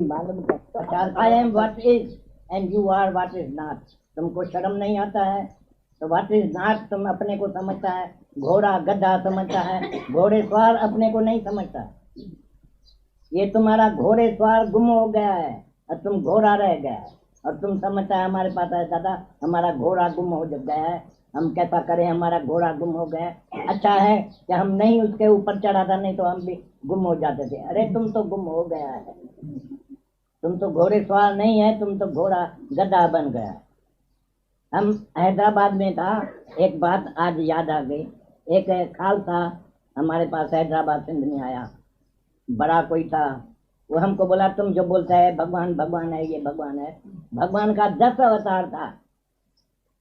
मालूम कर I am what is and you are what is not. तुमको शर्म नहीं आता है तो व्हाट इज नॉट तुम अपने को समझता है, घोड़ा गधा समझता है, घोड़े सवार अपने को नहीं समझता। ये तुम्हारा घोड़े सवार गुम हो गया है और तुम घोड़ा रह गया है, और तुम समझता है हमारे पास है दादा हमारा घोड़ा गुम हो गया है, हम कैसा करें, हमारा घोड़ा गुम हो गया है। अच्छा है कि हम नहीं उसके ऊपर चढ़ा था, नहीं तो हम भी गुम हो जाते थे। अरे तुम तो गुम हो गया है, तुम तो घोड़े सवार नहीं है, तुम तो घोड़ा गधा बन गया। हम हैदराबाद में था, एक बात आज याद आ गई। एक खालसा हमारे पास हैदराबाद सिंध में आया, बड़ा कोई था, वो हमको बोला तुम जो बोलता है भगवान भगवान है, ये भगवान है, भगवान का 10 अवतार था,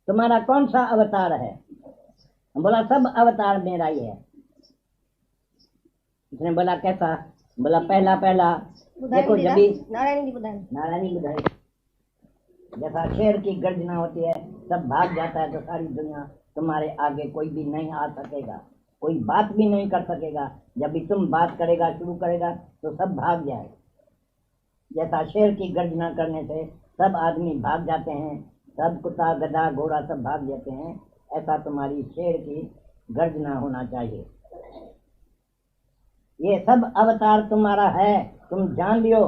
तुम्हारा कौन सा अवतार है? हम बोला सब अवतार मेरा ही है। उसने बोला कैसा? बोला पहला पहला देखो जब नारायणी बुधाई जैसा शेर की गर्जना होती है, सब भाग जाता है तो सारी दुनिया तुम्हारे आगे कोई भी नहीं आ सकेगा, कोई बात भी नहीं कर सकेगा। जब भी तुम बात करेगा शुरू करेगा तो सब भाग जाए। जैसा शेर की गर्जना करने से सब आदमी भाग जाते हैं, सब कुत्ता गधा घोड़ा सब भाग जाते हैं, ऐसा तुम्हारी शेर की गर्जना होना चाहिए। ये सब अवतार तुम्हारा है, तुम जान लियो,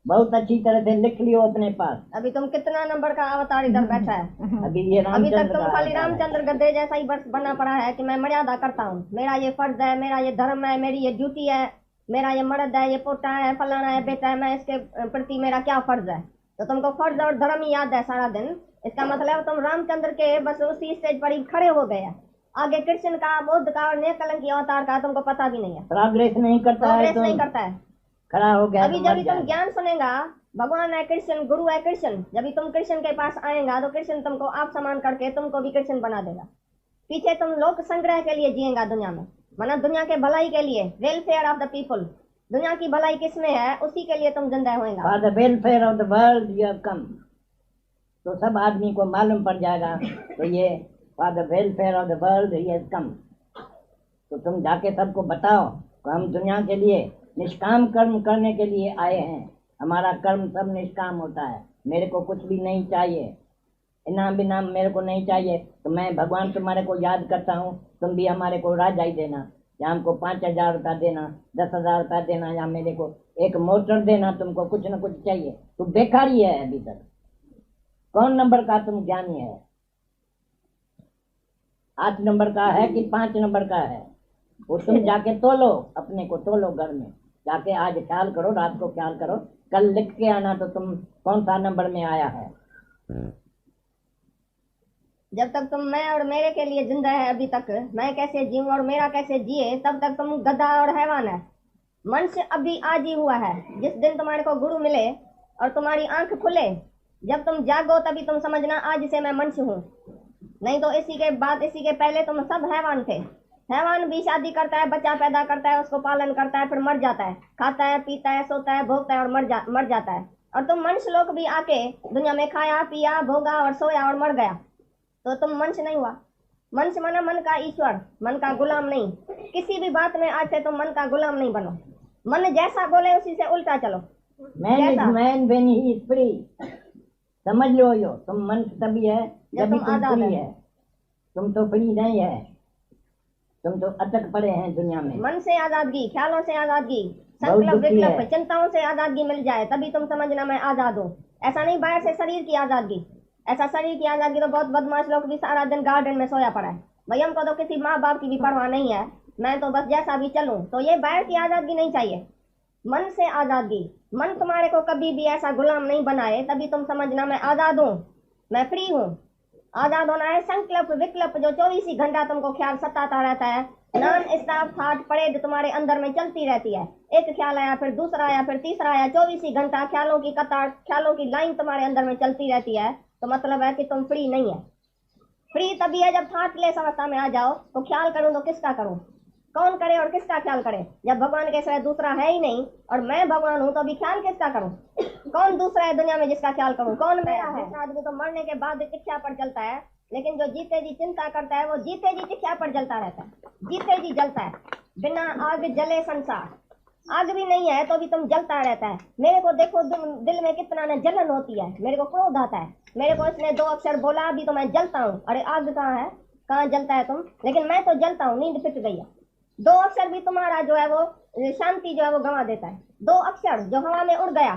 बहुत अच्छी तरह से लिख लियो अपने पास। अभी तुम कितना नंबर का अवतार इधर बैठा है? अभी ये अभी तक रामचंद्र तुम खाली रामचंद्र गद्दे जैसा ही बस बना पड़ा है कि मैं मर्यादा करता हूँ, मेरा ये फर्ज है, मेरा ये धर्म है, मेरी ये ड्यूटी है, मेरा ये मर्द है, ये पोता है, फलाना है, बेटा है, मैं इसके प्रति मेरा क्या फर्ज है। तो तुमको फर्ज और धर्म ही याद है सारा दिन। इसका मतलब तुम रामचंद्र के बस उसी स्टेज पर ही खड़े हो गए। आगे कृष्ण का, बुद्ध का और नेकलंकी अवतार का तुमको पता भी नहीं है। प्रोग्रेस नहीं करता है, नहीं करता है, खड़ा हो गया। अभी जब तुम ज्ञान सुनेगा, भगवान है कृष्ण, गुरु है कृष्ण, जब भी तुम कृष्ण के पास आएगा तो कृष्ण तुमको आप समान करके तुमको भी कृष्ण बना देगा। पीछे तुम लोक संग्रह के लिए जिएगा दुनिया में, माना दुनिया के भलाई के लिए, वेलफेयर ऑफ द पीपल। दुनिया की भलाई किसमें है, उसी के लिए तुम जिंदा होएगा। For the welfare of the world you have come, तो सब आदमी को मालूम पड़ जाएगा। तो ये for the welfare of the world he has come, तो तुम जाके सबको बताओ कि हम दुनिया के लिए निष्काम कर्म करने के लिए आए हैं, हमारा कर्म सब निष्काम होता है, मेरे को कुछ भी नहीं चाहिए, इनाम बिनाम मेरे को नहीं चाहिए। तो मैं भगवान तुम्हारे को याद करता हूँ, तुम भी हमारे को राजाई देना, या हमको 5,000 रुपया देना, 10,000 रुपया देना, या मेरे को एक मोटर देना, तुमको कुछ न कुछ चाहिए। तो बेकारी है अभी तक, कौन नंबर का तुम ज्ञानी है? 8 नंबर का है कि 5 नंबर का है? वो तुम जाके तोलो, अपने को तोलो घर में जाके, आज ख्याल करो, रात को ख्याल करो, कल लिख के आना तो तुम कौन सा नंबर में आया है। जब तक तुम मैं और मेरे के लिए जिंदा है, अभी तक मैं कैसे जीऊं और मेरा कैसे जिए, तब तक तुम गधा और हैवान है। मनुष्य अभी आज ही हुआ है। जिस दिन तुम्हारे को गुरु मिले और तुम्हारी आंख खुले, जब तुम जागो तभी तुम समझना आज से मैं मनुष्य हूँ। नहीं तो इसी के बाद, इसी के पहले तुम सब हैवान थे। हैवान भी शादी करता है, बच्चा पैदा करता है, उसको पालन करता है, फिर मर जाता है, खाता है, पीता है, सोता है, भोगता है और मर जाता है। और तुम मनुष्य लोग भी आके दुनिया में खाया, पिया, भोगा और सोया और मर गया, तो तुम मनुष्य नहीं हुआ। मनुष्य माना मन का ईश्वर, मन का गुलाम नहीं। किसी भी बात में आज से तुम मन का गुलाम नहीं बनो, मन जैसा बोले उसी से उल्टा चलो। Man when he is free, समझ लो यो, तुम मनुष्य तभी है जब तुम फ्री है। तुम तो फ्री नहीं है, तुम तो अटक पड़े हैं दुनिया में। मन से आजादगी, ख्यालों से आजादगी, संकल्प विकल्प, चिंताओं से आजादगी मिल जाए तभी तुम समझना मैं आजाद हूँ। ऐसा नहीं बाहर से शरीर की आजादगी। ऐसा शरीर की आजादगी तो बहुत बदमाश लोग भी सारा दिन गार्डन में सोया पड़ा है। भाई हमको तो किसी माँ बाप की भी परवाह नहीं है, मैं तो बस जैसा भी चलूं। तो ये बाहर की आजादगी नहीं चाहिए, मन से आजादगी। मन तुम्हारे को कभी भी ऐसा गुलाम नहीं बनाए, तभी तुम समझना मैं आजाद हूँ, मैं फ्री हूँ। आजाद होना है संकल्प विकल्प, जो 24 ही घंटा तुमको ख्याल सताता रहता है। नॉन स्टॉप थॉट परेड तुम्हारे अंदर में चलती रहती है। एक ख्याल आया, फिर दूसरा आया, फिर तीसरा आया, 24 ही घंटा ख्यालों की कतार, ख्यालों की लाइन तुम्हारे अंदर में चलती रहती है। तो मतलब है कि तुम फ्री नहीं है। फ्री तभी है जब थॉटलेस अवस्था में आ जाओ। तो ख्याल करूं तो किसका करूं, कौन करे और किसका ख्याल करे? जब भगवान के सिवाय दूसरा है ही नहीं और मैं भगवान हूँ, तो अभी ख्याल किसका करूं? कौन दूसरा है दुनिया में जिसका ख्याल करूं? कौन मेरा है? आदमी तो मरने के बाद शिक्षा पर चलता है, लेकिन जो जीते जी चिंता करता है वो जीते जी शिक्षा पर जलता रहता है, जीते जी जलता है। बिना आग जले संसार, आग भी नहीं है तो भी तुम जलता रहता है। मेरे को देखो दिल में कितना ना जलन होती है, मेरे को क्रोध आता है। मेरे को इसने 2 अक्षर बोला अभी तो मैं जलता हूँ। अरे आग कहाँ है, कहाँ जलता है तुम? लेकिन मैं तो जलता हूँ, नींद फिट गई है। 2 अक्षर भी तुम्हारा जो है वो शांति जो है वो गंवा देता है। 2 अक्षर जो हवा में उड़ गया।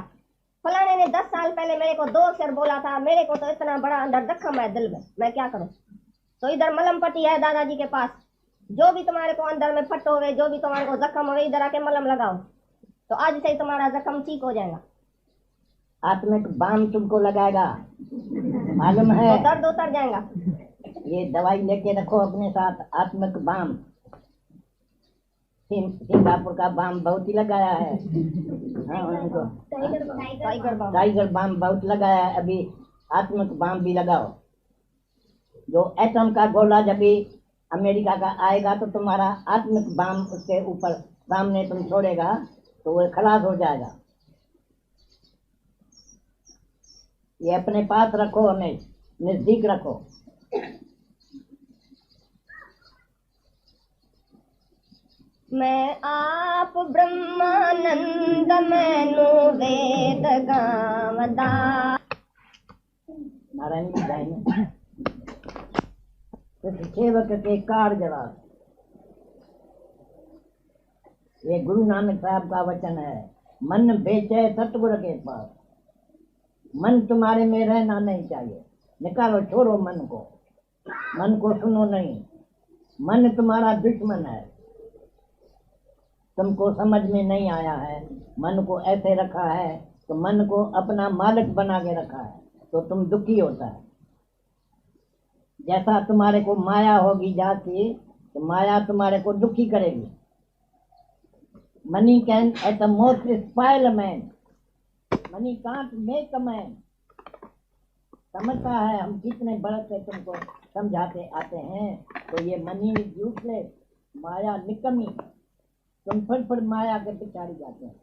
फलाने ने 10 साल पहले मेरे को 2 अक्षर बोला था, मेरे को तो इतना बड़ा अंदर जख्म है दिल में, मैं क्या करूं? तो इधर मलम पट्टी है दादाजी के पास। जो भी तुम्हारे को अंदर में फट हो गए, जो भी तुम्हारे को जख्म हो गए, इधर आके मलम लगाओ, तो आज से ही तुम्हारा जख्म ठीक हो जाएगा। आत्मिक बाम तुमको लगाएगा, मालूम है? तो दर्द उतर जाएगा। ये दवाई लेके रखो अपने साथ, आत्मिक बाम। सिंगापुर का बाम बहुत ही लगाया है। हाँ, उनको टाइगर बाम बहुत लगाया है। अभी आत्मिक बाम भी लगाओ। जो एटम का गोला जब भी अमेरिका का आएगा तो तुम्हारा आत्मिक बाम उसके ऊपर सामने तुम छोड़ेगा तो वो खलास हो जाएगा। ये अपने पास रखो, हमें नजदीक रखो। मैं आप ब्रह्मानंद मैनू वेद गावदा। नारायण की गाय में सेवक के कार जवाब। ये गुरु नानक साहब का वचन है। मन बेचे सतगुरु के पास। मन तुम्हारे में रहना नहीं चाहिए, निकालो, छोड़ो मन को। मन को सुनो नहीं, मन तुम्हारा दुश्मन है। तुमको समझ में नहीं आया है, मन को ऐसे रखा है तो मन को अपना मालिक बना के रखा है तो तुम दुखी होता है। जैसा तुम्हारे को माया होगी जाती तो माया तुम्हारे को दुखी करेगी। Money can at the most स्पाइल man, money can't make a man. समझता है हम कितने बरस से तुमको समझाते आते हैं। तो ये मनी इज यूजलेस, माया निकम्मी। तुम फिर माया के पिछाड़ी जाते हैं।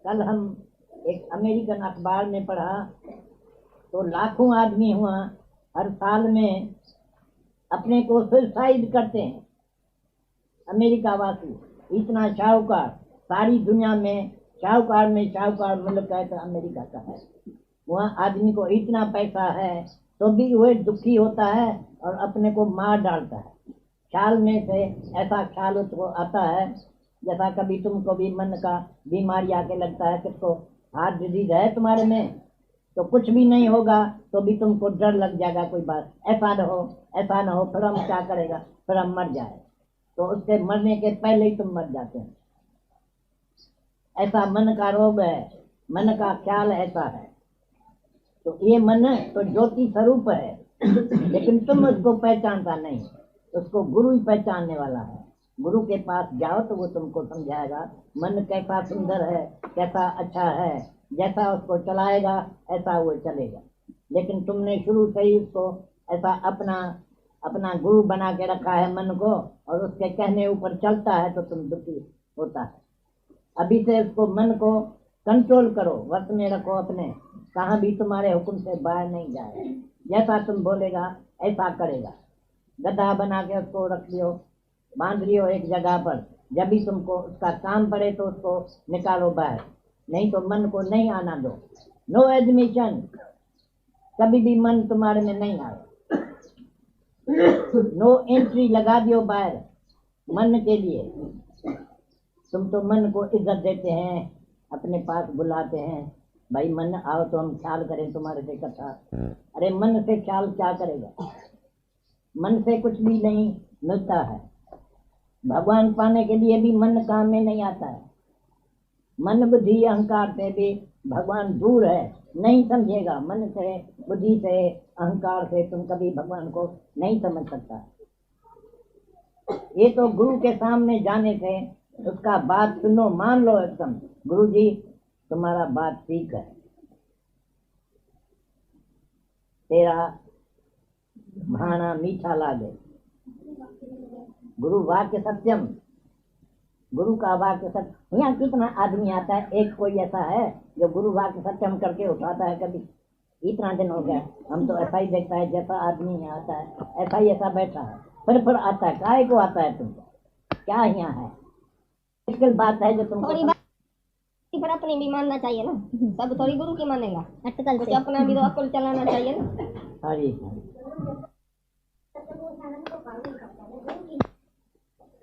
कल हम एक अमेरिकन अखबार में पढ़ा तो लाखों आदमी हुआ हर साल में अपने को सुसाइड करते हैं। अमेरिका वासी इतना शाहूकार, सारी दुनिया में शाहूकार मुल्क है तो अमेरिका का है। वहाँ आदमी को इतना पैसा है तो भी वह दुखी होता है और अपने को मार डालता है। ख्याल में से ऐसा ख्याल उसको आता है जैसा कभी तुमको भी मन का बीमारी आके लगता है, किसको हार्ट डिजीज है तुम्हारे में तो कुछ भी नहीं होगा तो भी तुमको डर लग जाएगा, कोई बात ऐसा न हो, फिर हम क्या करेगा, फिर हम मर जाए। तो उसके मरने के पहले ही तुम मर जाते हैं। ऐसा मन का रोग है, मन का ख्याल ऐसा है। तो ये मन तो ज्योति स्वरूप है, लेकिन तुम उसको पहचानता नहीं। उसको गुरु ही पहचानने वाला है। गुरु के पास जाओ तो वो तुमको समझाएगा मन कैसा सुंदर है, कैसा अच्छा है। जैसा उसको चलाएगा ऐसा वो चलेगा। लेकिन तुमने शुरू से ही उसको ऐसा अपना गुरु बना के रखा है मन को, और उसके कहने ऊपर चलता है तो तुम दुखी होता है। अभी से उसको मन को कंट्रोल करो, वश में रखो अपने, कहाँ भी तुम्हारे हुक्म से बाहर नहीं जाए। जैसा तुम बोलेगा ऐसा करेगा। गधा बना के उसको रख लियो, बांध लियो एक जगह पर। जब भी तुमको उसका काम पड़े तो उसको निकालो बाहर, नहीं तो मन को नहीं आना दो। नो एडमिशन, कभी भी मन तुम्हारे में नहीं आए। नो एंट्री लगा दियो बाहर मन के लिए। तुम तो मन को इज्जत देते हैं, अपने पास बुलाते हैं, भाई मन आओ तो हम ख्याल करें तुम्हारे से कथा। अरे मन से ख्याल क्या करेगा, मन से कुछ भी नहीं मिलता है। भगवान पाने के लिए भी मन काम में नहीं आता है। मन बुद्धि अहंकार से भी भगवान दूर है, नहीं समझेगा। मन से बुद्धि से अहंकार से तुम कभी भगवान को नहीं समझ सकता। ये तो गुरु के सामने जाने से उसका बात सुनो, मान लो एकदम, गुरु जी तुम्हारा बात ठीक है, तेरा भाना मीठा लागे। गुरु वाक्य सत्यम, गुरु का वाक्य सत्य। यहाँ कितना आदमी आता है, एक कोई ऐसा है जो गुरु वाक्य सत्यम करके उठाता है कभी? इतना दिन हो गया, हम तो ऐसा ही देखता है, जैसा आदमी यहाँ आता है ऐसा ही ऐसा बैठा है, फिर आता है। काहे को आता है तुमको, क्या यहाँ है? मुश्किल बात है जो तुमको थोड़ी बात पर अपनी भी मानना चाहिए ना, सब थोड़ी गुरु की मानेगा, कुछ अपना भी तो अक्ल चलाना चाहिए ना। हरी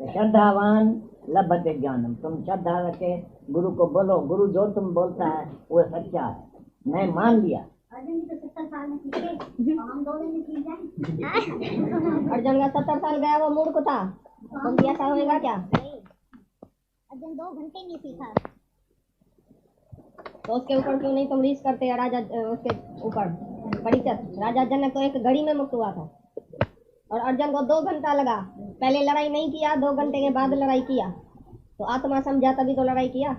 श्रद्धावान लभते ज्ञानम, तुम श्रद्धा रखे गुरु को बोलो, गुरु जो तुम बोलता है वो सच्चा है, मैं मान लिया। अर्जुन का 70 साल गया, वो मूर्ख था, तुम भी ऐसा होएगा क्या? अर्जुन 2 घंटे नहीं सीखा, तो उसके ऊपर क्यों नहीं तुम रीस करते हैं? राजा उसके ऊपर परीक्षित राजा जनक तो एक घड़ी में मुक्त हुआ था, और अर्जुन को 2 घंटा लगा। पहले लड़ाई नहीं किया, 2 घंटे के बाद लड़ाई किया, तो आत्मा समझा तभी तो लड़ाई किया।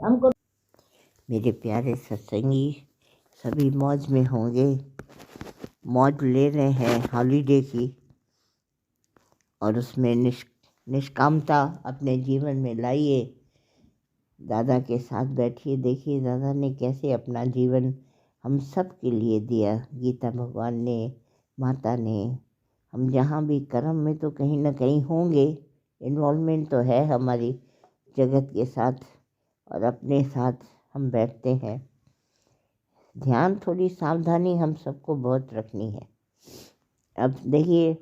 हमको मेरे प्यारे सत्संगी सभी मौज में होंगे, मौज ले रहे हैं हॉलीडे की, और उसमें निष्कामता अपने जीवन में लाइए। दादा के साथ बैठिए, देखिए दादा ने कैसे अपना जीवन हम सब के लिए दिया। गीता भगवान ने, माता ने, हम जहाँ भी कर्म में तो कहीं ना कहीं होंगे, इन्वॉल्वमेंट तो है हमारी जगत के साथ, और अपने साथ हम बैठते हैं। ध्यान थोड़ी सावधानी हम सबको बहुत रखनी है। अब देखिए,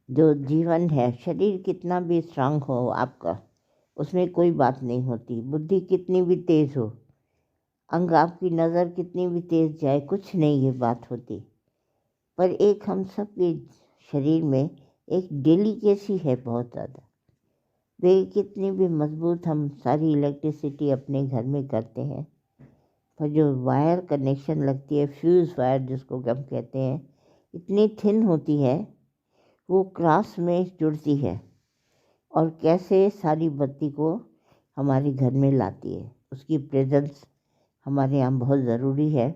जो जीवन है, शरीर कितना भी स्ट्रांग हो आपका, उसमें कोई बात नहीं होती। बुद्धि कितनी भी तेज़ हो, अंग आपकी नज़र कितनी भी तेज़ जाए, कुछ नहीं ये बात होती। पर एक हम सब के शरीर में एक डेलिकेसी है बहुत ज़्यादा। देखिए कितनी भी मजबूत हम सारी इलेक्ट्रिसिटी अपने घर में करते हैं, पर जो वायर कनेक्शन लगती है, फ्यूज़ वायर जिसको हम कहते हैं, इतनी थिन होती है, वो क्रॉस में जुड़ती है, और कैसे सारी बत्ती को हमारे घर में लाती है। उसकी प्रेजेंस हमारे यहाँ बहुत ज़रूरी है।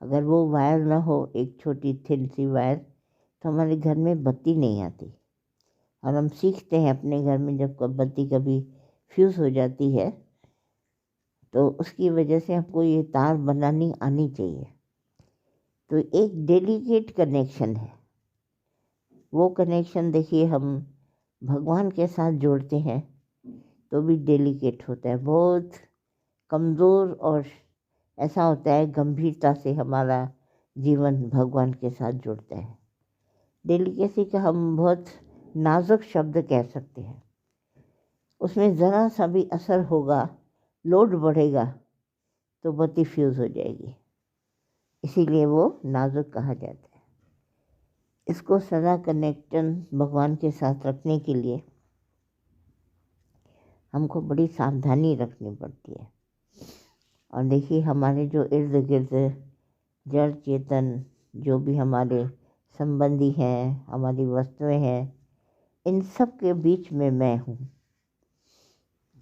अगर वो वायर ना हो, एक छोटी थिन सी वायर, तो हमारे घर में बत्ती नहीं आती। और हम सीखते हैं अपने घर में, जब बत्ती कभी फ्यूज़ हो जाती है, तो उसकी वजह से हमको ये तार बनानी आनी चाहिए। तो एक डेलिकेट कनेक्शन है, वो कनेक्शन देखिए हम भगवान के साथ जोड़ते हैं तो भी डेलिकेट होता है, बहुत कमज़ोर, और ऐसा होता है गंभीरता से हमारा जीवन भगवान के साथ जुड़ता है। डेलिकेसी का हम बहुत नाजुक शब्द कह सकते हैं। उसमें ज़रा सा भी असर होगा, लोड बढ़ेगा, तो बत्ती फ्यूज़ हो जाएगी। इसीलिए वो नाजुक कहा जाता है। इसको सदा कनेक्शन भगवान के साथ रखने के लिए हमको बड़ी सावधानी रखनी पड़ती है। और देखिए हमारे जो इर्द गिर्द जड़ चेतन जो भी हमारे संबंधी हैं, हमारी वस्तुएं हैं, इन सब के बीच में मैं हूँ।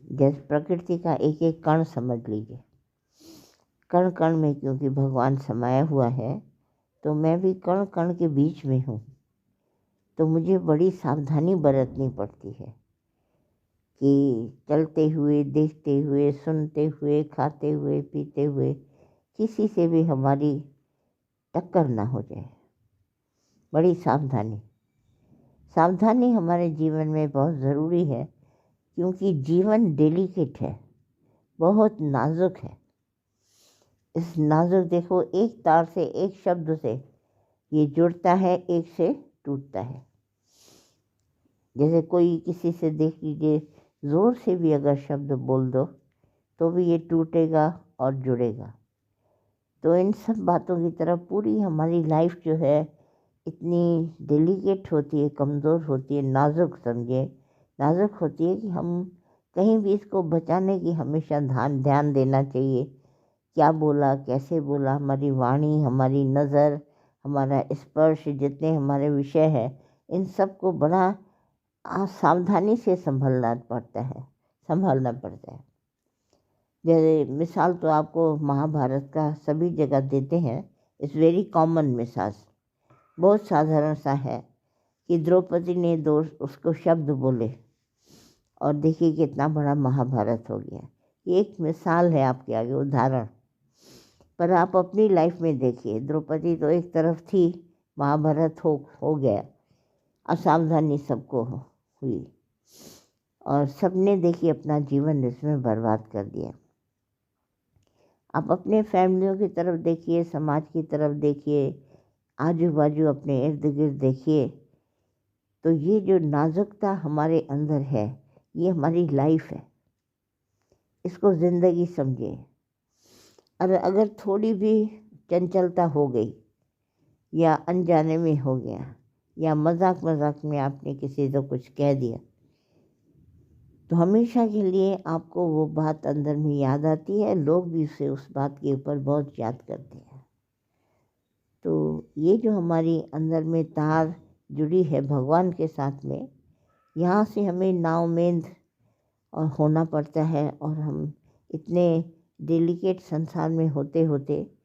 जैसे प्रकृति का एक एक कण समझ लीजिए, कण कण में क्योंकि भगवान समाया हुआ है, तो मैं भी कण कण के बीच में हूँ। तो मुझे बड़ी सावधानी बरतनी पड़ती है कि चलते हुए, देखते हुए, सुनते हुए, खाते हुए, पीते हुए किसी से भी हमारी टक्कर ना हो जाए। बड़ी सावधानी हमारे जीवन में बहुत ज़रूरी है, क्योंकि जीवन डेलिकेट है, बहुत नाजुक है। इस नाजुक देखो, एक तार से, एक शब्द से ये जुड़ता है, एक से टूटता है। जैसे कोई किसी से देख लीजिए, ज़ोर से भी अगर शब्द बोल दो तो भी ये टूटेगा और जुड़ेगा। तो इन सब बातों की तरफ पूरी हमारी लाइफ जो है इतनी डेलिकेट होती है, कमज़ोर होती है, नाजुक समझे, नाजुक होती है कि हम कहीं भी इसको बचाने की हमेशा ध्यान देना चाहिए। क्या बोला, कैसे बोला, हमारी वाणी, हमारी नज़र, हमारा स्पर्श, जितने हमारे विषय हैं, इन सब को बड़ा सावधानी से संभालना पड़ता है। जैसे मिसाल तो आपको महाभारत का सभी जगह देते हैं, इट्स वेरी कॉमन मिसाल, बहुत साधारण सा है कि द्रौपदी ने 2 उसको शब्द बोले और देखिए कितना बड़ा महाभारत हो गया। ये एक मिसाल है आपके आगे, उदाहरण। पर आप अपनी लाइफ में देखिए, द्रौपदी तो एक तरफ थी, महाभारत हो गया, असावधानी सबको हुई। और सबने देखिए अपना जीवन इसमें बर्बाद कर दिया। आप अपने फैमिलियों की तरफ देखिए, समाज की तरफ देखिए, आजू बाजू अपने इर्द गिर्द देखिए, तो ये जो नाजुकता हमारे अंदर है, ये हमारी लाइफ है। इसको ज़िंदगी समझिए। और अगर थोड़ी भी चंचलता हो गई या अनजाने में हो गया या मजाक मजाक में आपने किसी को कुछ कह दिया, तो हमेशा के लिए आपको वो बात अंदर में याद आती है। लोग भी उसे उस बात के ऊपर बहुत याद करते हैं। तो ये जो हमारी अंदर में तार जुड़ी है भगवान के साथ में, यहाँ से हमें नाउम्मीद और होना पड़ता है। और हम इतने डेलिकेट संसार में होते होते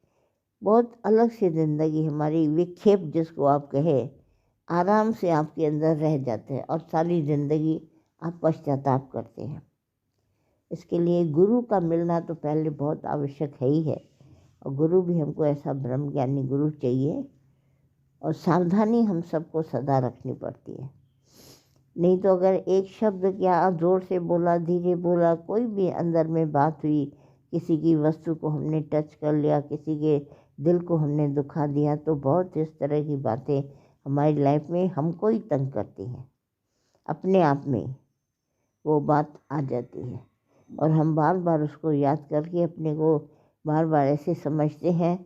बहुत अलग सी ज़िंदगी हमारी विक्षेप जिसको आप कहे, आराम से आपके अंदर रह जाते हैं और सारी ज़िंदगी आप पश्चाताप करते हैं। इसके लिए गुरु का मिलना तो पहले बहुत आवश्यक है ही है, और गुरु भी हमको ऐसा ब्रह्म ज्ञानी गुरु चाहिए। और सावधानी हम सबको सदा रखनी पड़ती है। नहीं तो अगर एक शब्द क्या ज़ोर से बोला, धीरे बोला, कोई भी अंदर में बात हुई, किसी की वस्तु को हमने टच कर लिया, किसी के दिल को हमने दुखा दिया, तो बहुत इस तरह की बातें हमारी लाइफ में हमको ही तंग करती हैं। अपने आप में वो बात आ जाती है और हम बार बार उसको याद करके अपने को बार बार ऐसे समझते हैं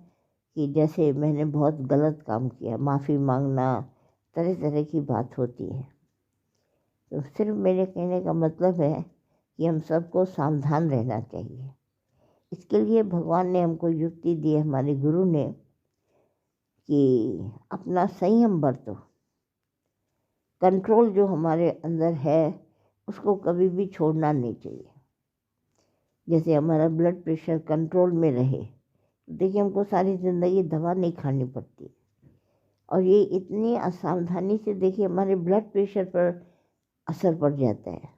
कि जैसे मैंने बहुत गलत काम किया। माफ़ी मांगना, तरह तरह की बात होती है। तो सिर्फ मेरे कहने का मतलब है कि हम सबको सावधान रहना चाहिए। इसके लिए भगवान ने हमको युक्ति दी है, हमारे गुरु ने, कि अपना संयम बरतो। कंट्रोल जो हमारे अंदर है उसको कभी भी छोड़ना नहीं चाहिए। जैसे हमारा ब्लड प्रेशर कंट्रोल में रहे, देखिए हमको सारी ज़िंदगी दवा नहीं खानी पड़ती। और ये इतनी असावधानी से देखिए हमारे ब्लड प्रेशर पर असर पड़ जाता है।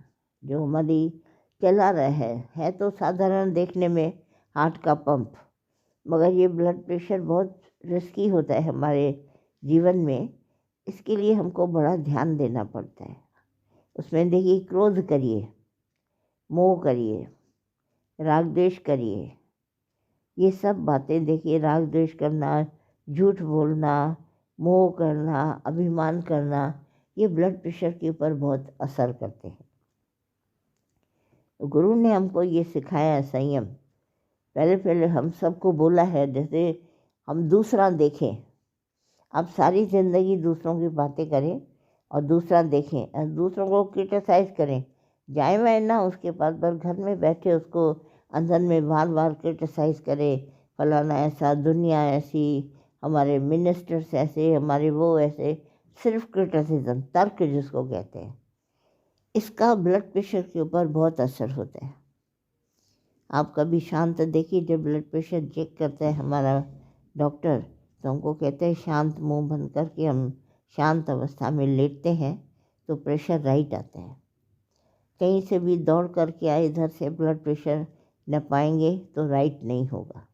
जो हमारी चला रहा है तो साधारण देखने में हार्ट का पंप, मगर ये ब्लड प्रेशर बहुत रिस्की होता है हमारे जीवन में। इसके लिए हमको बड़ा ध्यान देना पड़ता है। उसमें देखिए क्रोध करिए, मोह करिए, राग द्वेष करिए, ये सब बातें देखिए, राग द्वेष करना, झूठ बोलना, मोह करना, अभिमान करना, ये ब्लड प्रेशर के ऊपर बहुत असर करते हैं। तो गुरु ने हमको ये सिखाया संयम। पहले हम सबको बोला है, जैसे हम दूसरा देखें। आप सारी ज़िंदगी दूसरों की बातें करें और दूसरा देखें और दूसरों को क्रिटिसाइज़ करें, जाए मैं ना उसके पास, पर घर में बैठे उसको अंदर में बार बार क्रिटिसाइज़ करें, फलाना ऐसा, दुनिया ऐसी, हमारे मिनिस्टर्स ऐसे, हमारे वो ऐसे, सिर्फ क्रिटिसिज्म, तर्क जिसको कहते हैं, इसका ब्लड प्रेशर के ऊपर बहुत असर होता है। आप कभी शांत देखिए, जब ब्लड प्रेशर चेक करता है हमारा डॉक्टर, तो हमको कहते हैं शांत, मुंह बंद करके हम शांत अवस्था में लेटते हैं तो प्रेशर राइट आता है। कहीं से भी दौड़ करके आए इधर से ब्लड प्रेशर न पाएंगे तो राइट नहीं होगा।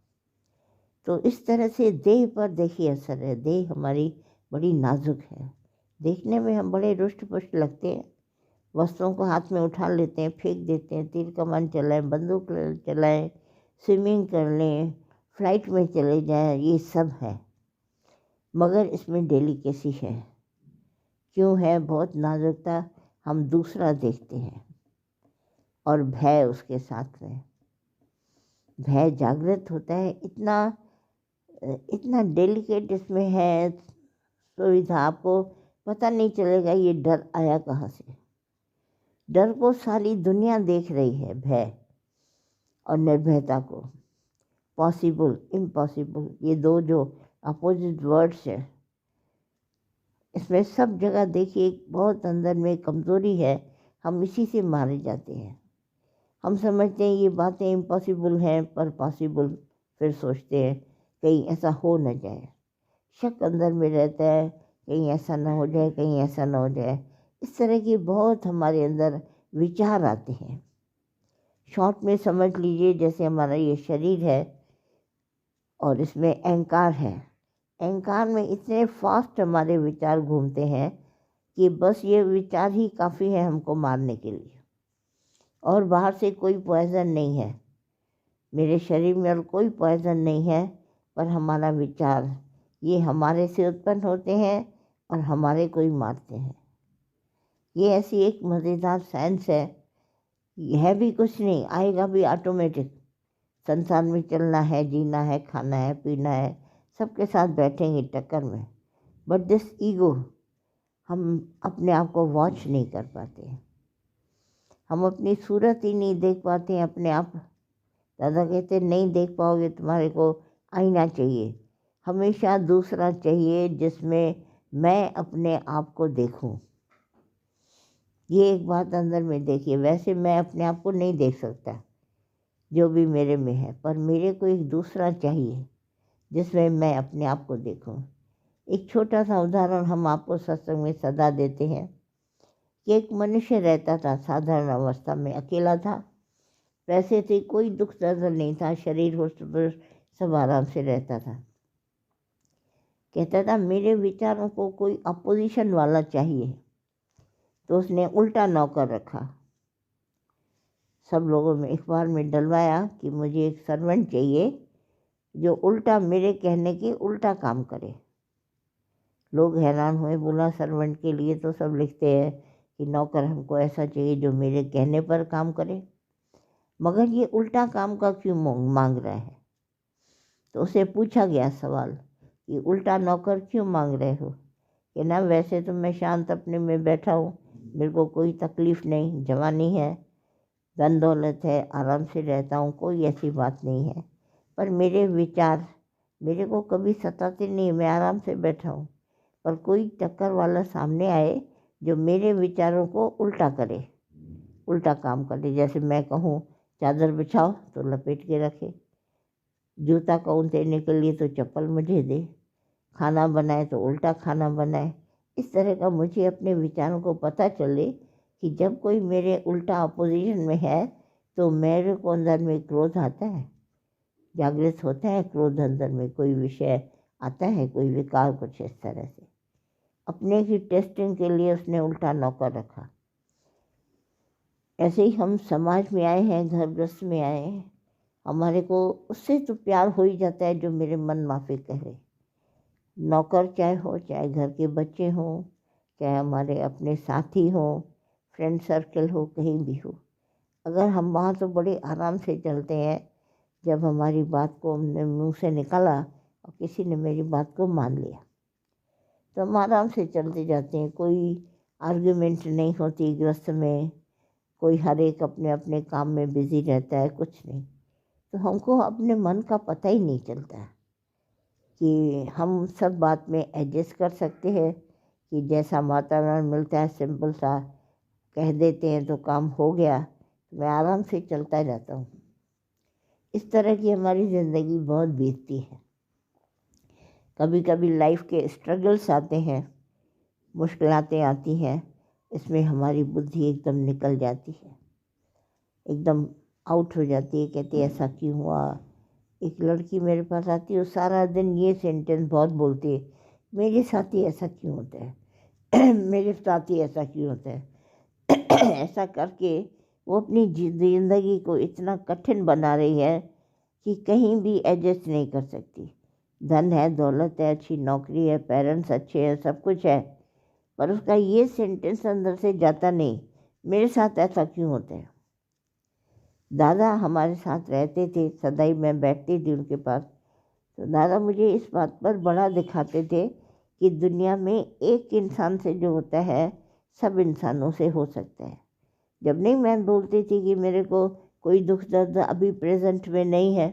तो इस तरह से देह पर देखिए असर है। देह हमारी बड़ी नाजुक है। देखने में हम बड़े रुष्ट पुष्ट लगते हैं, वस्त्रों को हाथ में उठा लेते हैं, फेंक देते हैं, तीर कमान चलाएं, बंदूक चलाएं, स्विमिंग कर लें, फ्लाइट में चले जाएं, ये सब है। मगर इसमें डेलिकेसी है। क्यों है? बहुत नाजुकता। हम दूसरा देखते हैं और भय उसके साथ में, भय जागृत होता है। इतना डेलिकेट इसमें है सुविधा, आपको पता नहीं चलेगा ये डर आया कहाँ से। डर को सारी दुनिया देख रही है, भय और निर्भयता को। पॉसिबल, इम्पॉसिबल, ये दो जो अपोजिट वर्ड्स हैं, इसमें सब जगह देखिए बहुत अंदर में कमज़ोरी है। हम इसी से मारे जाते हैं। हम समझते हैं ये बातें इम्पॉसिबल हैं, पर पॉसिबल फिर सोचते हैं कहीं ऐसा हो न जाए। शक अंदर में रहता है, कहीं ऐसा ना हो जाए, कहीं ऐसा ना हो जाए। इस तरह की बहुत हमारे अंदर विचार आते हैं। शॉर्ट में समझ लीजिए, जैसे हमारा ये शरीर है और इसमें अहंकार है। अहंकार में इतने फास्ट हमारे विचार घूमते हैं कि बस ये विचार ही काफ़ी है हमको मारने के लिए। और बाहर से कोई पॉइज़न नहीं है, मेरे शरीर में और कोई पॉइज़न नहीं है, पर हमारा विचार, ये हमारे से उत्पन्न होते हैं और हमारे को ही मारते हैं। ये ऐसी एक मज़ेदार साइंस है भी कुछ नहीं, आएगा भी ऑटोमेटिक। संसार में चलना है, जीना है, खाना है, पीना है, सबके साथ बैठेंगे टक्कर में। बट दिस ईगो, हम अपने आप को वॉच नहीं कर पाते हैं, हम अपनी सूरत ही नहीं देख पाते हैं अपने आप। दादा कहते नहीं देख पाओगे, तुम्हारे को आईना चाहिए, हमेशा दूसरा चाहिए जिसमें मैं अपने आप को देखूं। ये एक बात अंदर में देखिए, वैसे मैं अपने आप को नहीं देख सकता जो भी मेरे में है, पर मेरे को एक दूसरा चाहिए जिसमें मैं अपने आप को देखूं। एक छोटा सा उदाहरण हम आपको सत्संग में सदा देते हैं कि एक मनुष्य रहता था, साधारण अवस्था में अकेला था, पैसे थे, कोई दुख दर्द नहीं था, शरीर होश सब आराम से रहता था। कहता था मेरे विचारों को कोई अपोजिशन वाला चाहिए, तो उसने उल्टा नौकर रखा। सब लोगों में अखबार में डलवाया कि मुझे एक सर्वेंट चाहिए जो उल्टा मेरे कहने के उल्टा काम करे। लोग हैरान हुए, बोला सर्वेंट के लिए तो सब लिखते हैं कि नौकर हमको ऐसा चाहिए जो मेरे कहने पर काम करे, मगर ये उल्टा काम का क्यों मांग रहा है। तो उसे पूछा गया सवाल कि उल्टा नौकर क्यों मांग रहे हो। कि ना वैसे तो मैं शांत अपने में बैठा हूँ, मेरे को कोई तकलीफ़ नहीं, जवानी है, धन दौलत है, आराम से रहता हूँ, कोई ऐसी बात नहीं है, पर मेरे विचार मेरे को कभी सताते नहीं, मैं आराम से बैठा हूँ, पर कोई टक्कर वाला सामने आए जो मेरे विचारों को उल्टा करे, उल्टा काम करे। जैसे मैं कहूँ चादर बिछाओ तो लपेट के रखे, जूता कहूँ देने के लिए तो चप्पल मुझे दे, खाना बनाए तो उल्टा खाना बनाए। इस तरह का मुझे अपने विचारों को पता चले कि जब कोई मेरे उल्टा अपोजिशन में है तो मेरे को अंदर में क्रोध आता है, जागृत होता है क्रोध, अंदर में कोई विषय आता है, कोई विकार, कुछ इस तरह से। अपने की टेस्टिंग के लिए उसने उल्टा नौकर रखा। ऐसे ही हम समाज में आए हैं, घर गृहस्थ में आए हैं, हमारे को उससे तो प्यार हो ही जाता है जो मेरे मन माफिक कहे। नौकर चाहे हो, चाहे घर के बच्चे हों, चाहे हमारे अपने साथी हों, फ्रेंड सर्कल हो, कहीं भी हो, अगर हम वहाँ तो बड़े आराम से चलते हैं। जब हमारी बात को हमने मुंह से निकाला और किसी ने मेरी बात को मान लिया तो हम आराम से चलते जाते हैं, कोई आर्ग्यूमेंट नहीं होती गृहस्थ में, कोई हर एक अपने अपने काम में बिज़ी रहता है, कुछ नहीं। तो हमको अपने मन का पता ही नहीं चलता कि हम सब बात में एडजस्ट कर सकते हैं, कि जैसा वातावरण मिलता है सिंपल सा कह देते हैं तो काम हो गया, मैं आराम से चलता जाता हूँ। इस तरह की हमारी ज़िंदगी बहुत बीतती है। कभी कभी लाइफ के स्ट्रगल्स आते हैं, मुश्किलातें आती हैं, इसमें हमारी बुद्धि एकदम निकल जाती है, एकदम आउट हो जाती है, कहती है ऐसा क्यों हुआ। एक लड़की मेरे पास आती है, वो सारा दिन ये सेंटेंस बहुत बोलती है, मेरे साथ ही ऐसा क्यों होता है मेरे साथ ही ऐसा क्यों होता है ऐसा करके वो अपनी ज़िंदगी को इतना कठिन बना रही है कि कहीं भी एडजस्ट नहीं कर सकती। धन है, दौलत है, अच्छी नौकरी है, पेरेंट्स अच्छे हैं, सब कुछ है, पर उसका ये सेंटेंस अंदर से जाता नहीं, मेरे साथ ऐसा क्यों होता है। दादा हमारे साथ रहते थे, सदाई मैं बैठती थी उनके पास, तो दादा मुझे इस बात पर बड़ा दिखाते थे कि दुनिया में एक इंसान से जो होता है सब इंसानों से हो सकता है। जब नहीं मैं बोलती थी कि मेरे को कोई दुख दर्द अभी प्रेजेंट में नहीं है,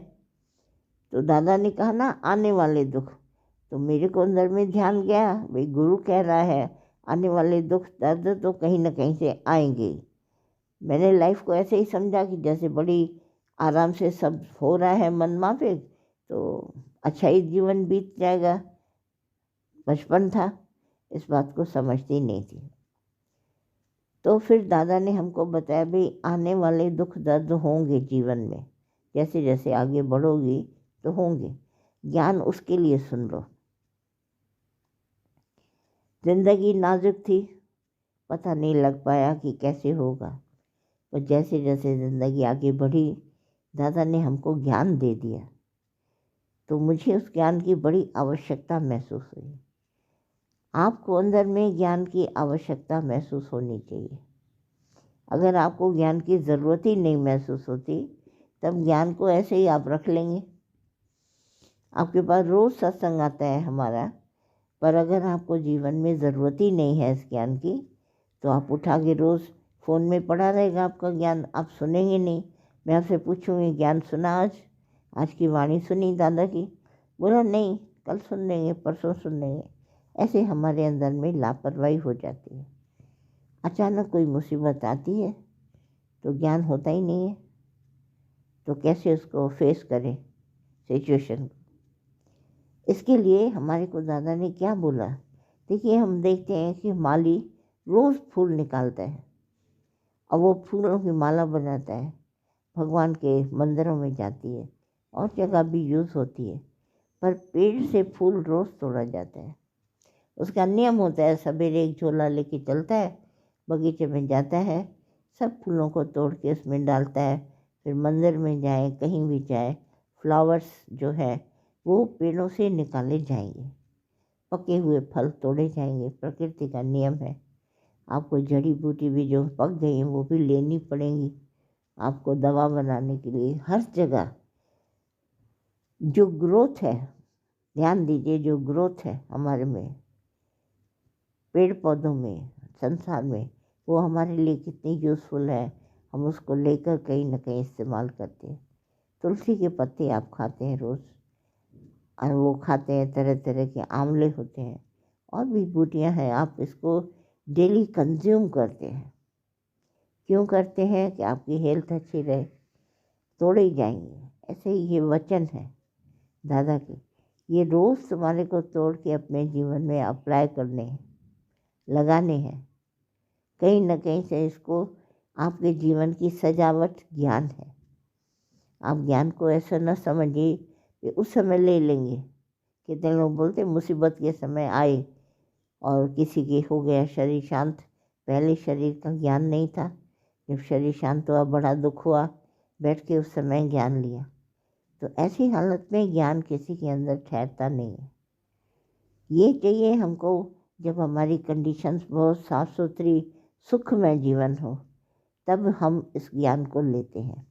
तो दादा ने कहा ना आने वाले दुख, तो मेरे को अंदर में ध्यान गया, भाई गुरु कह रहा है आने वाले दुख दर्द तो कहीं ना कहीं से आएंगे। मैंने लाइफ को ऐसे ही समझा कि जैसे बड़ी आराम से सब हो रहा है मन माफिक, तो अच्छा ही जीवन बीत जाएगा। बचपन था, इस बात को समझती नहीं थी। तो फिर दादा ने हमको बताया भाई आने वाले दुख दर्द होंगे जीवन में, जैसे जैसे आगे बढ़ोगी तो होंगे, ज्ञान उसके लिए सुन लो। जिंदगी नाजुक थी, पता नहीं लग पाया कि कैसे होगा, पर जैसे जैसे ज़िंदगी आगे बढ़ी, दादा ने हमको ज्ञान दे दिया, तो मुझे उस ज्ञान की बड़ी आवश्यकता महसूस हुई। आपको अंदर में ज्ञान की आवश्यकता महसूस होनी चाहिए। अगर आपको ज्ञान की ज़रूरत ही नहीं महसूस होती, तब ज्ञान को ऐसे ही आप रख लेंगे। आपके पास रोज़ सत्संग आता है हमारा, पर अगर आपको जीवन में ज़रूरत ही नहीं है इस ज्ञान की, तो आप उठा के रोज़ फ़ोन में पड़ा रहेगा आपका ज्ञान, आप सुनेंगे नहीं। मैं आपसे पूछूंगी ज्ञान सुना आज की वाणी सुनी दादा की? बोला नहीं, कल सुन लेंगे, परसों सुन लेंगे। ऐसे हमारे अंदर में लापरवाही हो जाती है। अचानक कोई मुसीबत आती है तो ज्ञान होता ही नहीं है, तो कैसे उसको फेस करें सिचुएशन को। इसके लिए हमारे को दादा ने क्या बोला? देखिए, हम देखते हैं कि माली रोज़ फूल निकालता है और वो फूलों की माला बनाता है, भगवान के मंदिरों में जाती है और जगह भी यूज़ होती है, पर पेड़ से फूल रोज़ तोड़ा जाता है। उसका नियम होता है, सवेरे एक झोला लेके चलता है, बगीचे में जाता है, सब फूलों को तोड़ के उसमें डालता है, फिर मंदिर में जाए, कहीं भी जाए, फ्लावर्स जो है वो पेड़ों से निकाले जाएंगे, पके हुए फल तोड़े जाएंगे। प्रकृति का नियम है। आपको जड़ी बूटी भी जो पक गई हैं वो भी लेनी पड़ेंगी आपको दवा बनाने के लिए। हर जगह जो ग्रोथ है, ध्यान दीजिए, जो ग्रोथ है हमारे में, पेड़ पौधों में, संसार में, वो हमारे लिए कितनी यूज़फुल है। हम उसको लेकर कहीं ना कहीं इस्तेमाल करते हैं। तुलसी के पत्ते आप खाते हैं रोज़, और वो खाते हैं, तरह तरह के आंवले होते हैं और भी बूटियां हैं, आप इसको डेली कंज्यूम करते हैं। क्यों करते हैं? कि आपकी हेल्थ अच्छी रहे। तोड़े ही जाएंगे, ऐसे ही ये वचन है दादा के, ये रोज़ तुम्हारे को तोड़ के अपने जीवन में अप्लाई करने हैं, लगाने हैं। कहीं ना कहीं से इसको आपके जीवन की सजावट ज्ञान है। आप ज्ञान को ऐसा न समझिए कि उस समय ले लेंगे। कितने लोग बोलते मुसीबत के समय आए और किसी के हो गया शरीर शांत, पहले शरीर का ज्ञान नहीं था, जब शरीर शांत हुआ बड़ा दुख हुआ, बैठ के उस समय ज्ञान लिया। तो ऐसी हालत में ज्ञान किसी के अंदर ठहरता नहीं है। ये चाहिए हमको जब हमारी कंडीशंस बहुत साफ़ सुथरी सुखमय जीवन हो, तब हम इस ज्ञान को लेते हैं।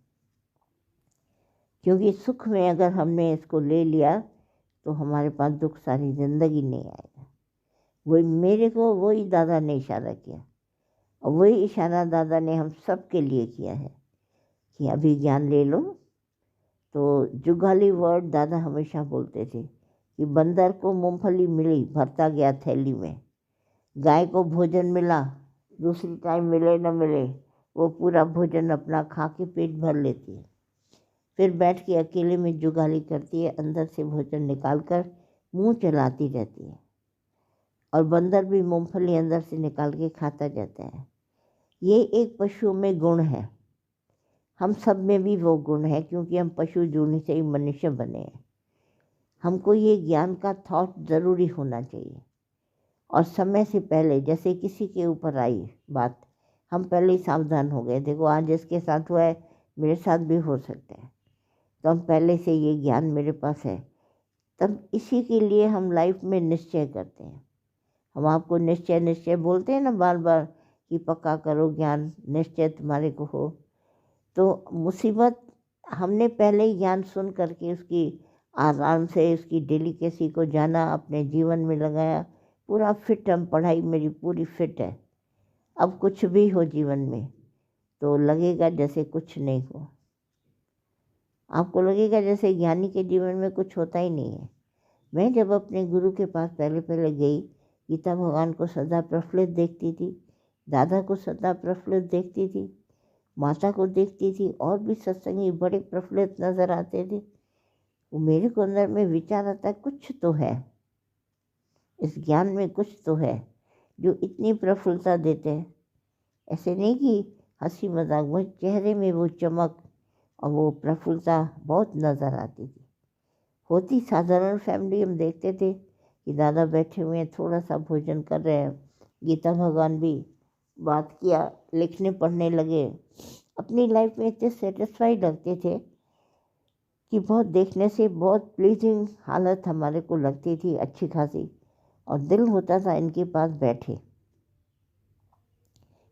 क्योंकि सुख में अगर हमने इसको ले लिया तो हमारे पास दुख सारी ज़िंदगी नहीं आएगा। वही मेरे को वही दादा ने इशारा किया, और वही इशारा दादा ने हम सब के लिए किया है कि अभी ज्ञान ले लो। तो जुगाली वर्ड दादा हमेशा बोलते थे कि बंदर को मूंगफली मिली, भरता गया थैली में। गाय को भोजन मिला, दूसरी टाइम मिले न मिले, वो पूरा भोजन अपना खा के पेट भर लेती है, फिर बैठ के अकेले में जुगाली करती है, अंदर से भोजन निकाल कर मुँह चलाती रहती है। और बंदर भी मूंगफली अंदर से निकाल के खाता जाता है। ये एक पशु में गुण है, हम सब में भी वो गुण है, क्योंकि हम पशु जूनी से ही मनुष्य बने हैं। हमको ये ज्ञान का थॉट ज़रूरी होना चाहिए, और समय से पहले, जैसे किसी के ऊपर आई बात, हम पहले ही सावधान हो गए। देखो आज इसके साथ हुआ है, मेरे साथ भी हो सकता है, तो हम पहले से ये ज्ञान मेरे पास है, तब इसी के लिए हम लाइफ में निश्चय करते हैं। हम आपको निश्चय बोलते हैं ना बार बार कि पक्का करो ज्ञान, निश्चय तुम्हारे को हो। तो मुसीबत हमने पहले ही ज्ञान सुन करके उसकी आराम से उसकी डेलिकेसी को जाना, अपने जीवन में लगाया, पूरा फिट, हम पढ़ाई मेरी पूरी फिट है। अब कुछ भी हो जीवन में तो लगेगा जैसे कुछ नहीं हो, आपको लगेगा जैसे ज्ञानी के जीवन में कुछ होता ही नहीं है। मैं जब अपने गुरु के पास पहले गई, गीता भगवान को सदा प्रफुल्लित देखती थी, दादा को सदा प्रफुल्लित देखती थी, माता को देखती थी, और भी सत्संगी बड़े प्रफुल्लित नज़र आते थे। वो मेरे को अंदर में विचार आता, कुछ तो है इस ज्ञान में, कुछ तो है जो इतनी प्रफुल्लता देते हैं। ऐसे नहीं कि हंसी मजाक, वो चेहरे में वो चमक और वो प्रफुल्लता बहुत नज़र आती थी। होती साधारण फैमिली, हम देखते थे कि दादा बैठे हुए हैं, थोड़ा सा भोजन कर रहे हैं, गीता भगवान भी बात किया, लिखने पढ़ने लगे, अपनी लाइफ में इतने सेटिस्फाइड लगते थे कि बहुत देखने से बहुत प्लीजिंग हालत हमारे को लगती थी अच्छी खासी, और दिल होता था इनके पास बैठे।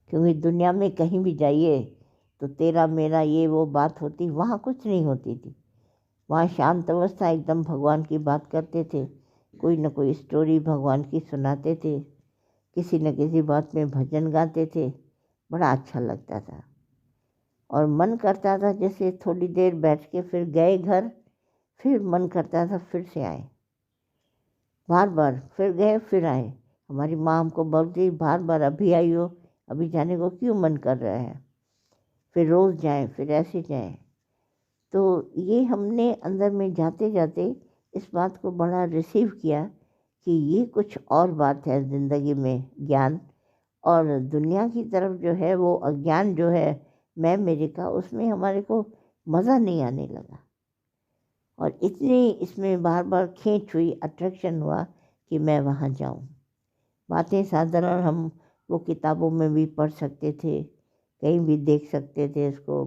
क्योंकि दुनिया में कहीं भी जाइए तो तेरा मेरा ये वो बात होती, वहाँ कुछ नहीं होती थी। वहाँ शांत अवस्था, एकदम भगवान की बात करते थे, कोई न कोई स्टोरी भगवान की सुनाते थे, किसी न किसी बात में भजन गाते थे, बड़ा अच्छा लगता था। और मन करता था जैसे थोड़ी देर बैठ के फिर गए घर, फिर मन करता था फिर से आए, बार बार फिर गए फिर आए। हमारी माँ हमको बोलती, बार बार अभी आई हो, अभी जाने को क्यों मन कर रहा है, फिर रोज़ जाएं, फिर ऐसे जाएं। तो ये हमने अंदर में जाते जाते इस बात को बड़ा रिसीव किया कि ये कुछ और बात है ज़िंदगी में, ज्ञान। और दुनिया की तरफ जो है वो अज्ञान जो है, मैं मेरे का, उसमें हमारे को मज़ा नहीं आने लगा। और इतनी इसमें बार बार खींच हुई, अट्रैक्शन हुआ कि मैं वहाँ जाऊँ। बातें साधारण हम वो किताबों में भी पढ़ सकते थे, कहीं भी देख सकते थे इसको,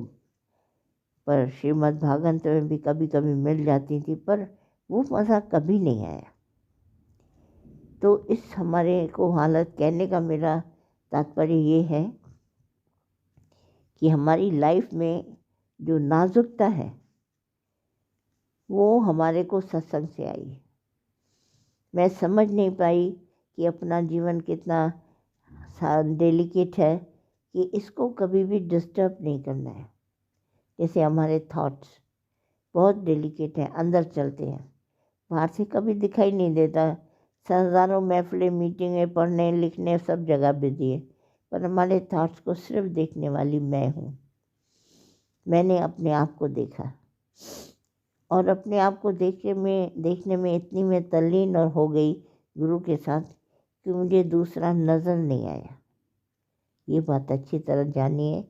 पर श्रीमद् भागवत में भी कभी कभी मिल जाती थी, पर वो मज़ा कभी नहीं आया। तो इस हमारे को हालत, कहने का मेरा तात्पर्य ये है कि हमारी लाइफ में जो नाजुकता है वो हमारे को सत्संग से आई। मैं समझ नहीं पाई कि अपना जीवन कितना डेलिकेट है कि इसको कभी भी डिस्टर्ब नहीं करना है। जैसे हमारे थॉट्स बहुत डेलिकेट हैं, अंदर चलते हैं, बाहर से कभी दिखाई नहीं देता। हज़ारों महफिलें, मीटिंगें, पढ़ने लिखने सब जगह बिजी है, पर हमारे थॉट्स को सिर्फ देखने वाली मैं हूँ। मैंने अपने आप को देखा, और अपने आप को देखने में इतनी मैं तल्लीन और हो गई गुरु के साथ कि मुझे दूसरा नज़र नहीं आया। ये बात अच्छी तरह जानिए,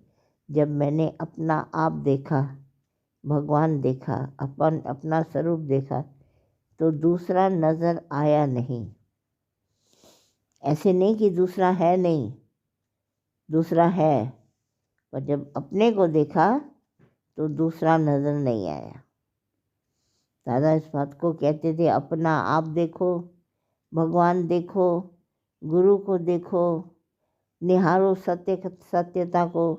जब मैंने अपना आप देखा, भगवान देखा, अपना स्वरूप देखा, तो दूसरा नज़र आया नहीं। ऐसे नहीं कि दूसरा है नहीं, दूसरा है, पर जब अपने को देखा तो दूसरा नज़र नहीं आया। दादा इस बात को कहते थे, अपना आप देखो, भगवान देखो, गुरु को देखो, निहारो सत्यता को।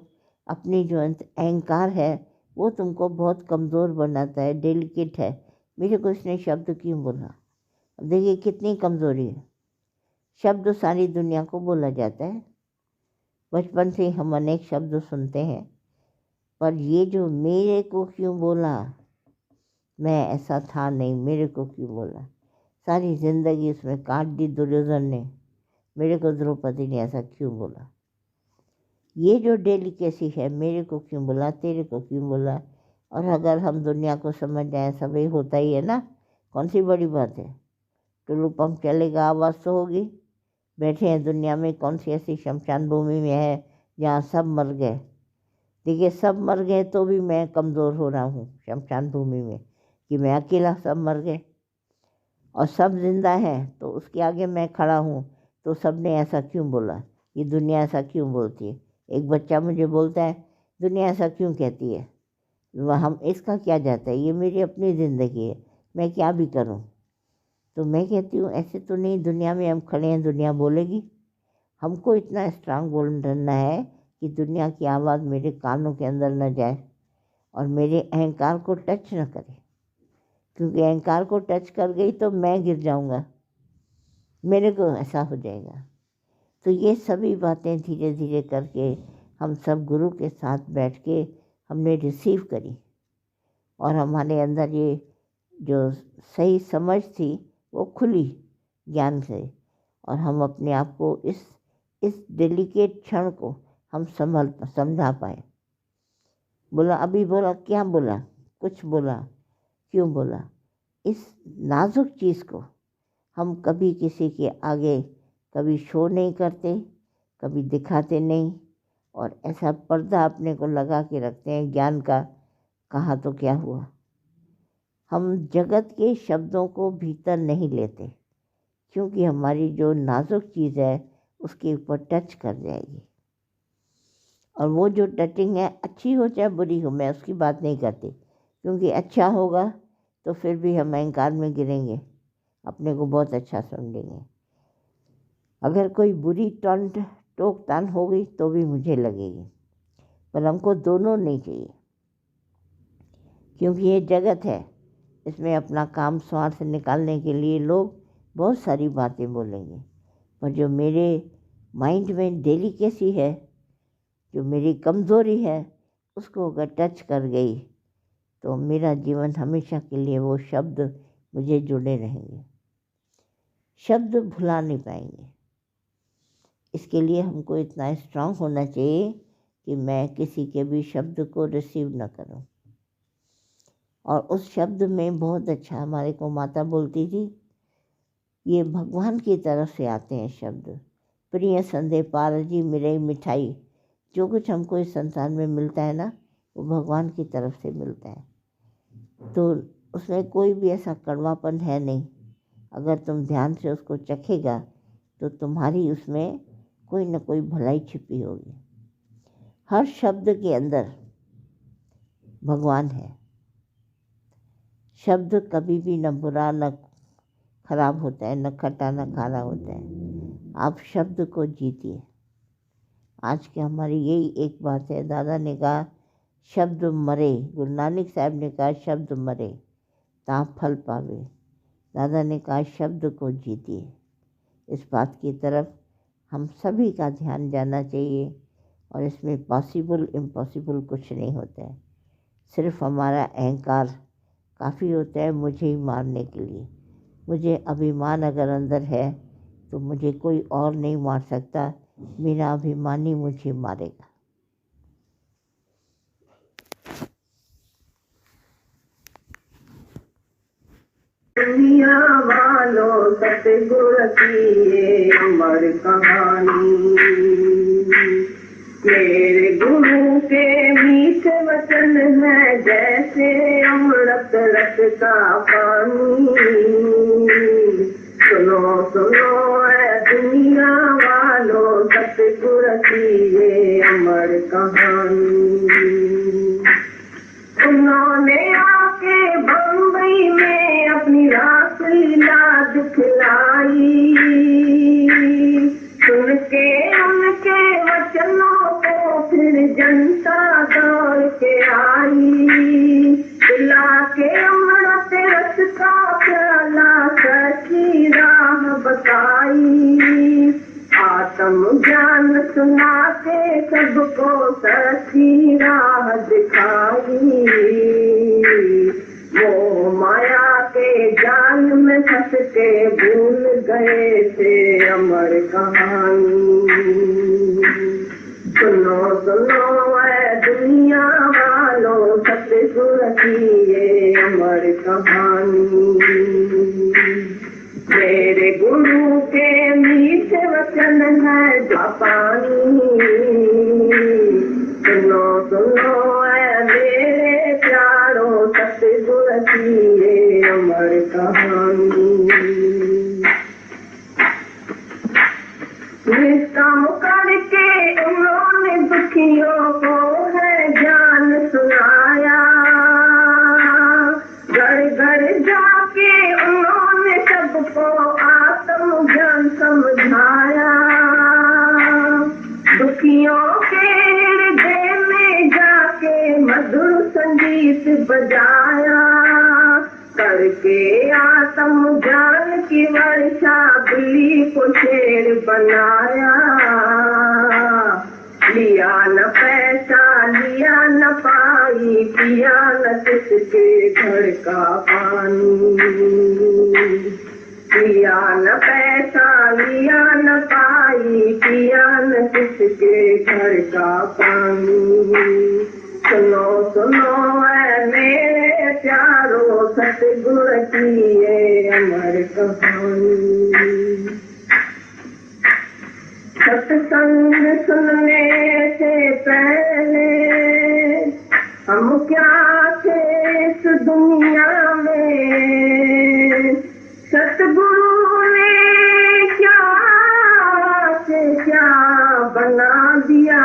अपनी जो अहंकार है वो तुमको बहुत कमज़ोर बनाता है, डेलिकेट है। मेरे को इसने शब्द क्यों बोला? अब देखिए कितनी कमज़ोरी है। शब्द सारी दुनिया को बोला जाता है, बचपन से हम अनेक शब्द सुनते हैं, पर ये जो मेरे को क्यों बोला, मैं ऐसा था नहीं, मेरे को क्यों बोला, सारी ज़िंदगी उसमें काट दी दुर्योधन ने, मेरे को द्रौपदी ने ऐसा क्यों बोला। ये जो डेलिकेसी है, मेरे को क्यों बोला, तेरे को क्यों बोला। और अगर हम दुनिया को समझ जाएं, सब ही होता ही है ना, कौन सी बड़ी बात है। टुल्लू पंप चलेगा, आवाज़ तो होगी। बैठे हैं दुनिया में, कौन सी ऐसी शमशान भूमि में है जहाँ सब मर गए। देखिए सब मर गए तो भी मैं कमज़ोर हो रहा हूँ शमशान भूमि में, कि मैं अकेला, सब मर गए और सब जिंदा हैं, तो उसके आगे मैं खड़ा हूँ। तो सब ने ऐसा क्यों बोला, ये दुनिया ऐसा क्यों बोलती है। एक बच्चा मुझे बोलता है, दुनिया ऐसा क्यों कहती है, हम इसका क्या जाता है, ये मेरी अपनी ज़िंदगी है, मैं क्या भी करूँ। तो मैं कहती हूँ ऐसे तो नहीं, दुनिया में हम खड़े हैं, दुनिया बोलेगी। हमको इतना स्ट्रांग बोलना है कि दुनिया की आवाज़ मेरे कानों के अंदर न जाए और मेरे अहंकार को टच न करे, क्योंकि अहंकार को टच कर गई तो मैं गिर जाऊंगा, मेरे को ऐसा हो जाएगा। तो ये सभी बातें धीरे धीरे करके हम सब गुरु के साथ बैठ के हमने रिसीव करी, और हमारे अंदर ये जो सही समझ थी वो खुली ज्ञान से, और हम अपने आप को इस डेलिकेट क्षण को हम समझा पाए। बोला, अभी बोला, क्या बोला, कुछ बोला, क्यों बोला। इस नाजुक चीज़ को हम कभी किसी के आगे कभी शो नहीं करते, कभी दिखाते नहीं, और ऐसा पर्दा अपने को लगा के रखते हैं ज्ञान का, कहा तो क्या हुआ। हम जगत के शब्दों को भीतर नहीं लेते, क्योंकि हमारी जो नाजुक चीज़ है उसके ऊपर टच कर जाएगी। और वो जो टचिंग है अच्छी हो चाहे बुरी हो, मैं उसकी बात नहीं करती, क्योंकि अच्छा होगा तो फिर भी हम अहंकार में गिरेंगे, अपने को बहुत अच्छा समझेंगे। अगर कोई बुरी टोक तान हो गई तो भी मुझे लगेगी, पर हमको दोनों नहीं चाहिए, क्योंकि ये जगत है, इसमें अपना काम स्वार्थ निकालने के लिए लोग बहुत सारी बातें बोलेंगे, पर जो मेरे माइंड में डेलिकेसी है, जो मेरी कमज़ोरी है, उसको अगर टच कर गई तो मेरा जीवन हमेशा के लिए वो शब्द मुझे जुड़े रहेंगे, शब्द भुला नहीं पाएंगे। इसके लिए हमको इतना स्ट्रांग होना चाहिए कि मैं किसी के भी शब्द को रिसीव न करूं। और उस शब्द में बहुत अच्छा, हमारे को माता बोलती थी, ये भगवान की तरफ से आते हैं शब्द। प्रिय संदे पार जी मेरी मिठाई, जो कुछ हमको इस संसार में मिलता है ना, वो भगवान की तरफ से मिलता है, तो उसमें कोई भी ऐसा कड़वापन है नहीं। अगर तुम ध्यान से उसको चखेगा तो तुम्हारी उसमें कोई न कोई भलाई छिपी होगी। हर शब्द के अंदर भगवान है। शब्द कभी भी न बुरा न खराब होता है, न खट्टा न खारा होता है। आप शब्द को जीतिए। आज की हमारी यही एक बात है। दादा ने कहा शब्द मरे, गुरु नानक साहब ने कहा शब्द मरे ता फल पावे। दादा ने कहा शब्द को जीतिए। इस बात की तरफ हम सभी का ध्यान जाना चाहिए, और इसमें पॉसिबल इम्पॉसिबल कुछ नहीं होता है। सिर्फ हमारा अहंकार काफ़ी होता है मुझे ही मारने के लिए। मुझे अभिमान अगर अंदर है तो मुझे कोई और नहीं मार सकता, मेरा अभिमान ही मुझे मारेगा। दुनिया वालों सतगुर की ये अमर कहानी, मेरे गुरु के मीठे वचन है जैसे अमृत रस का पानी। सुनो सुनो है दुनिया वालों सतगुर की ये अमर कहानी। उन्होंने आके बम्बई में अपनी रासलीला दिखलाई, सुन के उनके वचनों को फिर जनता दौड़ के आई। पिला के अमृत रस का प्याला सच्ची राह बताई। आत्म ज्ञान सुना के सबको सच्ची राह दिखाई। वो माया के जाल में फंस के भूल गए थे अमर कहानी। सुनो सुनो है दुनिया वालों सतगुर की ये अमर कहानी। मेरे गुरु के मीठे वचन है जापानी। सुनो सुनो है मेरे प्यारों सतगुर की ये अमर कहानी। निष्काम करके उन्होंने दुखियों को है ज्ञान सुनाया। घर घर जाके उन्होंने सबको आत्म ज्ञान समझाया। दुखियों के हृदय में जाके मधुर संगीत बजाया। करके आत्म ज्ञान की वर्षा बिल्ली को शेर बनाया। लिया न पैसा लिया न पाई, पिया न किसके घर का पानी। लिया न पैसा लिया न पाई, पिया न किसके घर का पानी। सुनो सुनो है मेरे प्यारो सतगुर की ये अमर कहानी। सत्संग सुनने से पहले हम क्या थे इस दुनिया में। सतगुरु ने क्या से क्या बना दिया।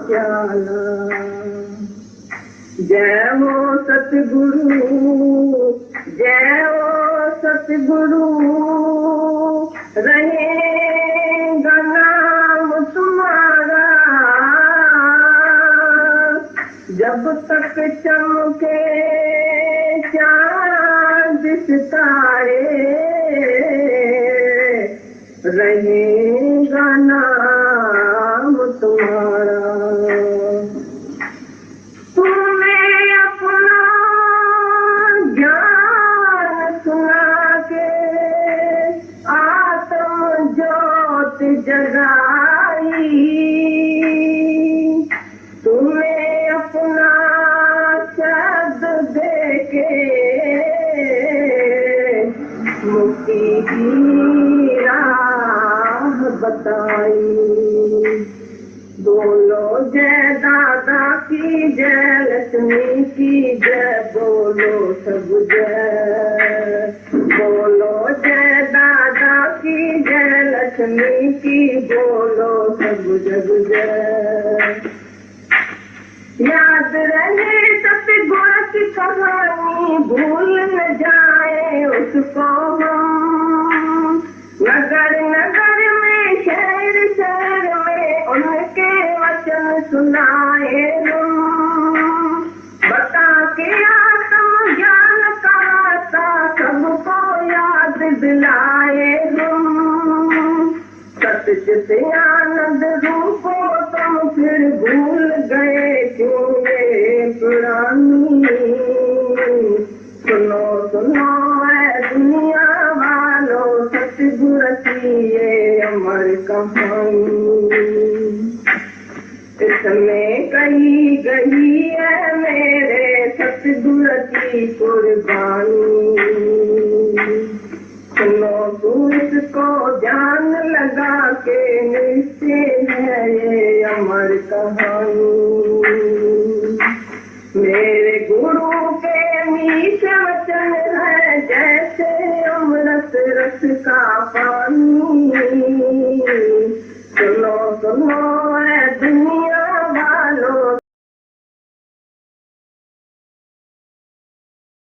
प्याला। जय हो सतगुरु, जय हो सतगुरु, रहेगा नाम तुम्हारा जब तक चमके चांद सितारे, रहेगा नाम तुम्हारा। तुम्हें अपना ज्ञान सुना के आत्म ज्योत जगाई, तुम्हें अपना शब्द दे के मुक्ति की राह बताई। बोलो जय दादा की जय, लक्ष्मी की जय, बोलो सब जय। बोलो जय दादा की जय, लक्ष्मी की बोलो सब जग जय। याद रहे सतगुरु की कहानी, भूल न जाए उसको हम। नगर नगर में शहर शहर में उनके वचन सुनाए हम। बता के आत्म ज्ञान का रास्ता सबको याद दिलाए हम। सत्य से आनंद रूपो तुम फिर भूल गए क्यों ये पुरानी। सुनो सुनो है दुनिया वालों, सतगुरु की ये अमर कहानी। इसमें कही गई है मेरे सतगुरु की कुर्बानी। सुनो तू इसको जान लगा के, निश्चय है ये अमर कहानी। मेरे गुरु के मीठे वचन है जैसे अमृत रस का पानी।